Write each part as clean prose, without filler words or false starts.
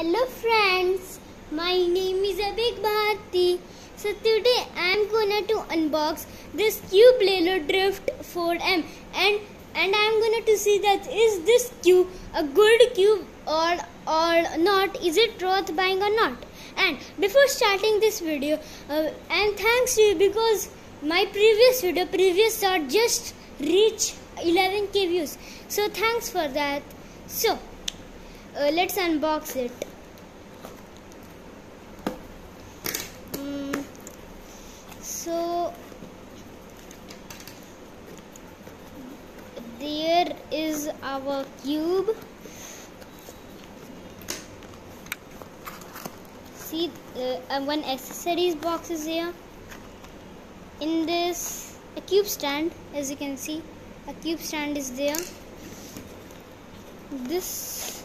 Hello friends, my name is Abhik Bharti. So today I am gonna to unbox this cube lelo drift 4M and I am gonna to see that is this cube a good cube or not, is it worth buying or not. And before starting this video, and thanks to you because my previous shot just reached 11k views. So thanks for that. So let's unbox it. So there is our cube. See, one accessories box is here. In this, a cube stand, as you can see, a cube stand is there. This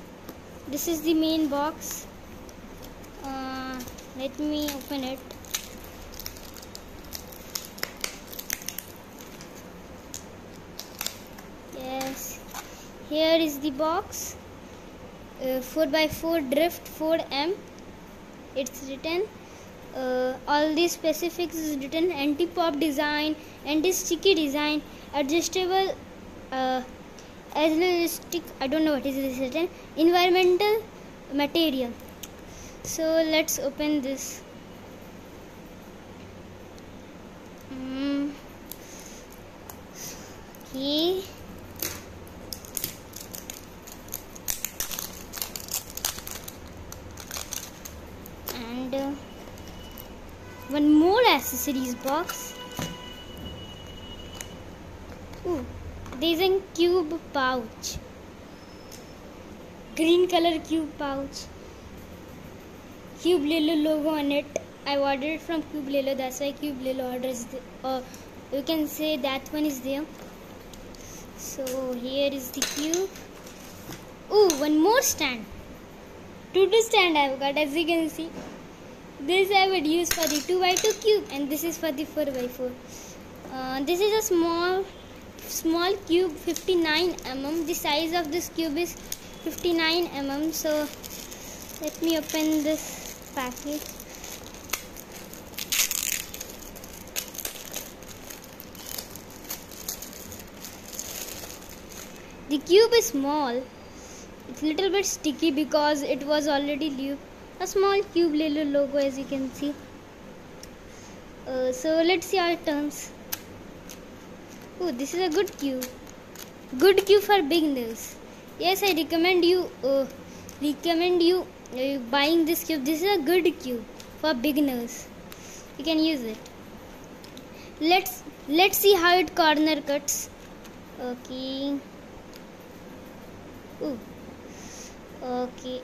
is the main box. Let me open it. Yes, here is the box. 4x4 drift 4M. It's written. All the specifics is written: anti-pop design, anti-sticky design, adjustable, elastic. I don't know what is this written. Environmental material. So let's open this. Okay. And one more accessories box. Ooh, there's a cube pouch. Green color cube pouch. Cube lelo logo on it. I ordered it from Cube lelo, that's why Cube lelo orders. You can say that one is there. So here is the cube. Ooh, one more stand. Two stand I've got, as you can see. This I would use for the 2x2 cube, and this is for the 4x4. This is a small cube, 59 mm. The size of this cube is 59 mm. So let me open this package. The cube is small. It's a little bit sticky because it was already lubed. A small cube lelo logo, as you can see. So let's see how it turns. Oh, this is a good cube. Good cube for beginners. Yes, I recommend you buying this cube. This is a good cube for beginners. You can use it. Let's see how it corner cuts. Okay. Ooh. Okay.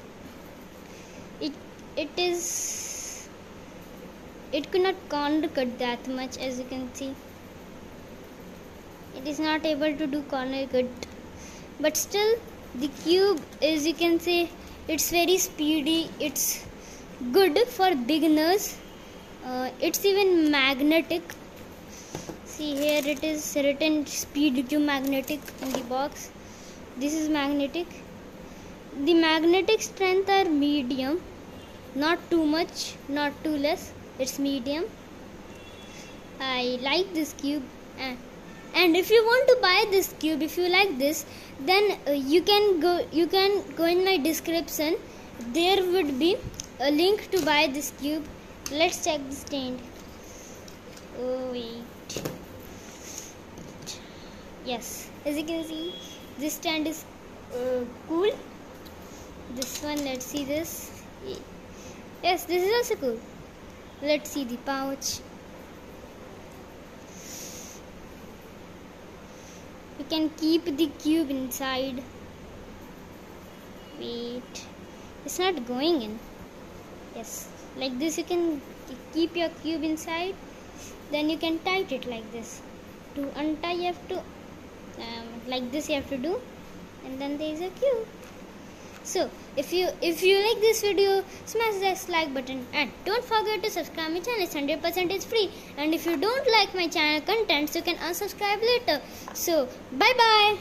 It could not corner cut that much, as you can see. It is not able to do corner cut, but still the cube, as you can say, it's very speedy. It's good for beginners. It's even magnetic. See, here it is written speed cube magnetic in the box. This is magnetic. The magnetic strength are medium, not too much, not too less. It's medium. I like this cube, and if you want to buy this cube, if you like this, then you can go in my description. There would be a link to buy this cube. Let's check the stand. Oh wait. Yes, as you can see, this stand is cool. This one, let's see this. Yes, this is also cool. Let's see the pouch. You can keep the cube inside. Wait, it's not going in. Yes, like this you can keep your cube inside. Then you can tight it like this. To untie you have to like this you have to do, and then there is a cube. So if you like this video, smash that like button and don't forget to subscribe my channel. It's 100% free. And if you don't like my channel contents, you can unsubscribe later. So bye bye.